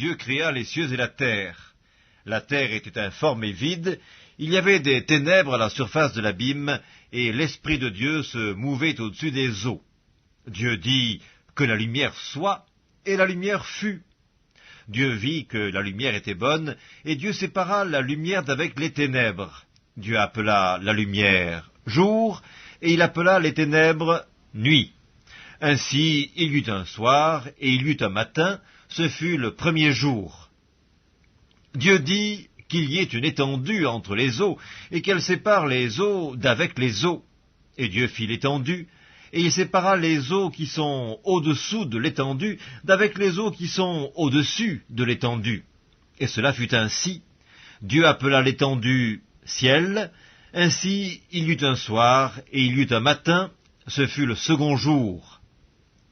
Dieu créa les cieux et la terre. La terre était informe et vide, il y avait des ténèbres à la surface de l'abîme, et l'Esprit de Dieu se mouvait au-dessus des eaux. Dieu dit que la lumière soit, et la lumière fut. Dieu vit que la lumière était bonne, et Dieu sépara la lumière d'avec les ténèbres. Dieu appela la lumière jour, et il appela les ténèbres nuit. Ainsi il y eut un soir, et il y eut un matin, ce fut le premier jour. Dieu dit qu'il y ait une étendue entre les eaux, et qu'elle sépare les eaux d'avec les eaux. Et Dieu fit l'étendue, et il sépara les eaux qui sont au-dessous de l'étendue d'avec les eaux qui sont au-dessus de l'étendue. Et cela fut ainsi. Dieu appela l'étendue ciel. Ainsi il y eut un soir, et il y eut un matin, ce fut le second jour.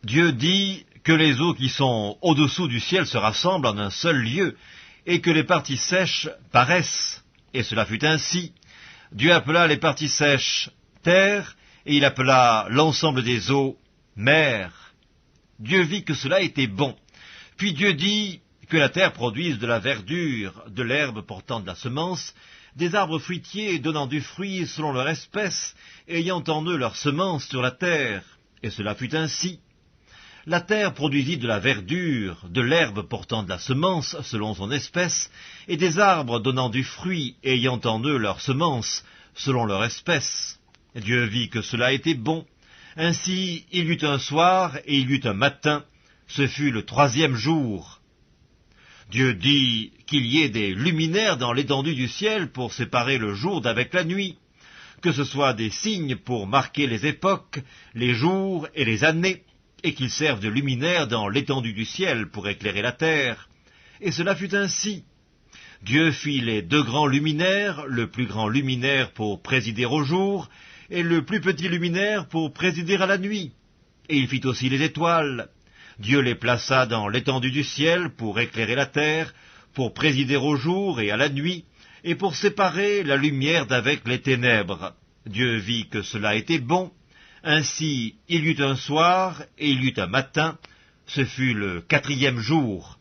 Dieu dit que les eaux qui sont au-dessous du ciel se rassemblent en un seul lieu, et que les parties sèches paraissent. Et cela fut ainsi. Dieu appela les parties sèches terre, et il appela l'ensemble des eaux mer. Dieu vit que cela était bon. Puis Dieu dit que la terre produise de la verdure, de l'herbe portant de la semence, des arbres fruitiers donnant du fruit selon leur espèce, ayant en eux leur semence sur la terre. Et cela fut ainsi. La terre produisit de la verdure, de l'herbe portant de la semence selon son espèce, et des arbres donnant du fruit ayant en eux leur semence selon leur espèce. Dieu vit que cela était bon. Ainsi il y eut un soir et il y eut un matin, ce fut le troisième jour. Dieu dit qu'il y ait des luminaires dans l'étendue du ciel pour séparer le jour d'avec la nuit, que ce soit des signes pour marquer les époques, les jours et les années, et qu'ils servent de luminaires dans l'étendue du ciel pour éclairer la terre. Et cela fut ainsi. Dieu fit les deux grands luminaires, le plus grand luminaire pour présider au jour, et le plus petit luminaire pour présider à la nuit. Et il fit aussi les étoiles. Dieu les plaça dans l'étendue du ciel pour éclairer la terre, pour présider au jour et à la nuit, et pour séparer la lumière d'avec les ténèbres. Dieu vit que cela était bon. Ainsi il y eut un soir et il y eut un matin, ce fut le quatrième jour.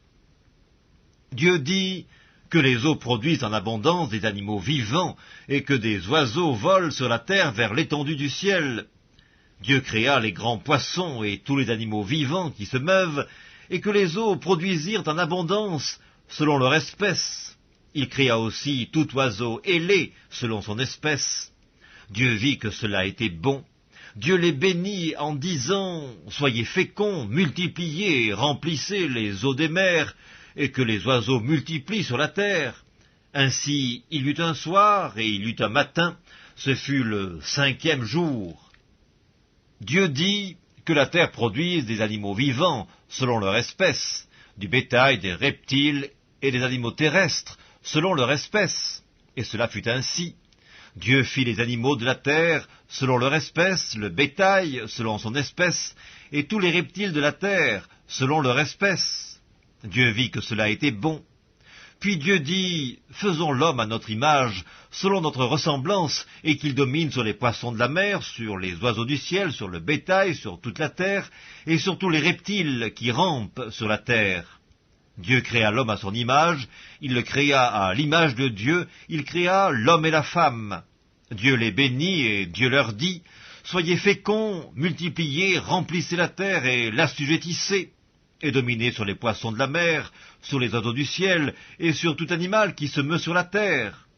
Dieu dit que les eaux produisent en abondance des animaux vivants, et que des oiseaux volent sur la terre vers l'étendue du ciel. Dieu créa les grands poissons et tous les animaux vivants qui se meuvent, et que les eaux produisirent en abondance selon leur espèce. Il créa aussi tout oiseau ailé selon son espèce. Dieu vit que cela était bon. Dieu les bénit en disant « Soyez féconds, multipliez, remplissez les eaux des mers, et que les oiseaux multiplient sur la terre. » Ainsi il y eut un soir et il y eut un matin, ce fut le cinquième jour. Dieu dit que la terre produise des animaux vivants selon leur espèce, du bétail, des reptiles et des animaux terrestres selon leur espèce. Et cela fut ainsi. Dieu fit les animaux de la terre selon leur espèce, le bétail selon son espèce, et tous les reptiles de la terre selon leur espèce. Dieu vit que cela était bon. Puis Dieu dit, faisons l'homme à notre image, selon notre ressemblance, et qu'il domine sur les poissons de la mer, sur les oiseaux du ciel, sur le bétail, sur toute la terre, et sur tous les reptiles qui rampent sur la terre. Dieu créa l'homme à son image, il le créa à l'image de Dieu, il créa l'homme et la femme. Dieu les bénit et Dieu leur dit, soyez féconds, multipliez, remplissez la terre et l'assujettissez, et dominez sur les poissons de la mer, sur les oiseaux du ciel, et sur tout animal qui se meut sur la terre.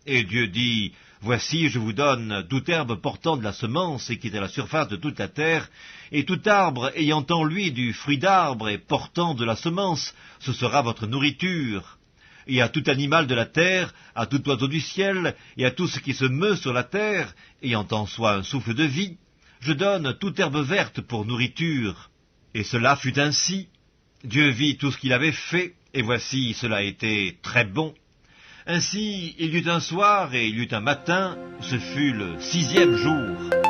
Et Dieu dit, voici, je vous donne toute herbe portant de la semence et qui est à la surface de toute la terre, et tout arbre ayant en lui du fruit d'arbre et portant de la semence, ce sera votre nourriture. Et à tout animal de la terre, à tout oiseau du ciel, et à tout ce qui se meut sur la terre, ayant en soi un souffle de vie, je donne toute herbe verte pour nourriture. Et cela fut ainsi. Dieu vit tout ce qu'il avait fait, et voici, cela était très bon. Ainsi, il y eut un soir et il y eut un matin, ce fut le sixième jour.